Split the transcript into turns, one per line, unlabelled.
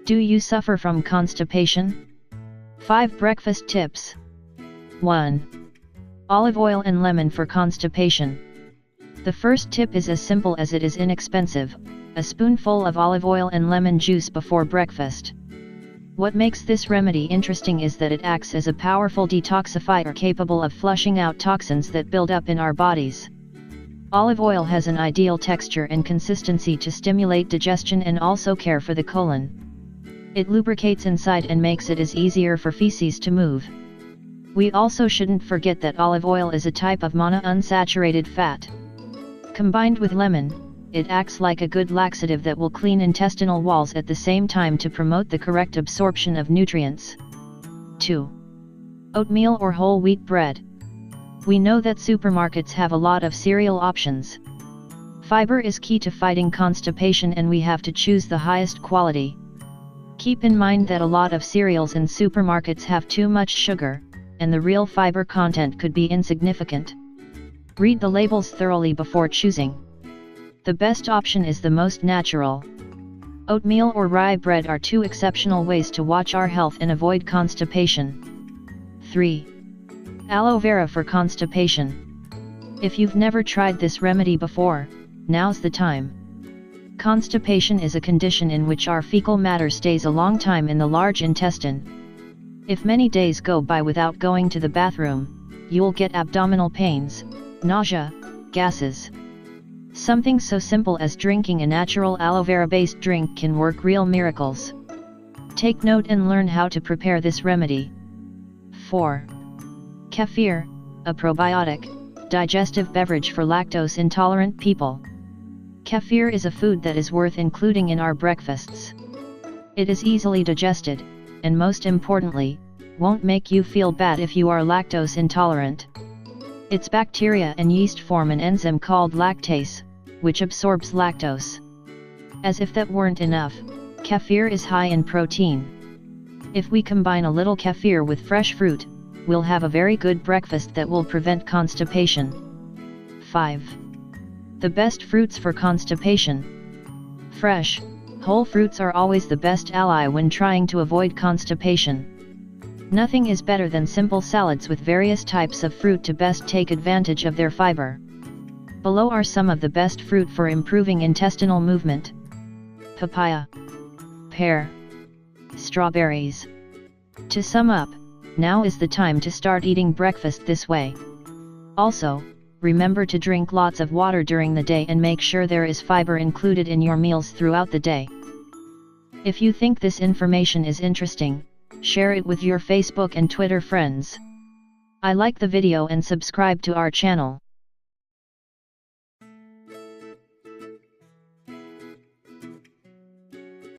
Do you suffer from constipation? 5 breakfast tips. 1. Olive oil and lemon for constipation. The first tip is as simple as it is inexpensive: a spoonful of olive oil and lemon juice before breakfast. What makes this remedy interesting is that it acts as a powerful detoxifier capable of flushing out toxins that build up in our bodies. Olive oil has an ideal texture and consistency to stimulate digestion and also care for the colon. It lubricates inside and makes it easier for feces to move. We also shouldn't forget that olive oil is a type of monounsaturated fat. Combined with lemon, it acts like a good laxative that will clean intestinal walls at the same time to promote the correct absorption of nutrients. 2. Oatmeal or whole wheat bread. We know that supermarkets have a lot of cereal options. Fiber is key to fighting constipation, and we have to choose the highest quality. Keep in mind that a lot of cereals in supermarkets have too much sugar, and the real fiber content could be insignificant. Read the labels thoroughly before choosing. The best option is the most natural. Oatmeal or rye bread are 2 exceptional ways to watch our health and avoid constipation. 3. Aloe vera for constipation. If you've never tried this remedy before, now's the time. Constipation is a condition in which our fecal matter stays a long time in the large intestine. If many days go by without going to the bathroom, you'll get abdominal pains, nausea, gases. Something so simple as drinking a natural aloe vera-based drink can work real miracles. Take note and learn how to prepare this remedy. 4. Kefir, a probiotic, digestive beverage for lactose-intolerant people. Kefir is a food that is worth including in our breakfasts. It is easily digested, and most importantly, won't make you feel bad if you are lactose intolerant. Its bacteria and yeast form an enzyme called lactase, which absorbs lactose. As if that weren't enough, kefir is high in protein. If we combine a little kefir with fresh fruit, we'll have a very good breakfast that will prevent constipation. 5. The best fruits for constipation. Fresh, whole fruits are always the best ally when trying to avoid constipation. Nothing is better than simple salads with various types of fruit to best take advantage of their fiber. Below are some of the best fruit for improving intestinal movement: papaya, pear, strawberries. To sum up, now is the time to start eating breakfast this way. Also, remember to drink lots of water during the day and make sure there is fiber included in your meals throughout the day. If you think this information is interesting, share it with your Facebook and Twitter friends. I like the video and subscribe to our channel.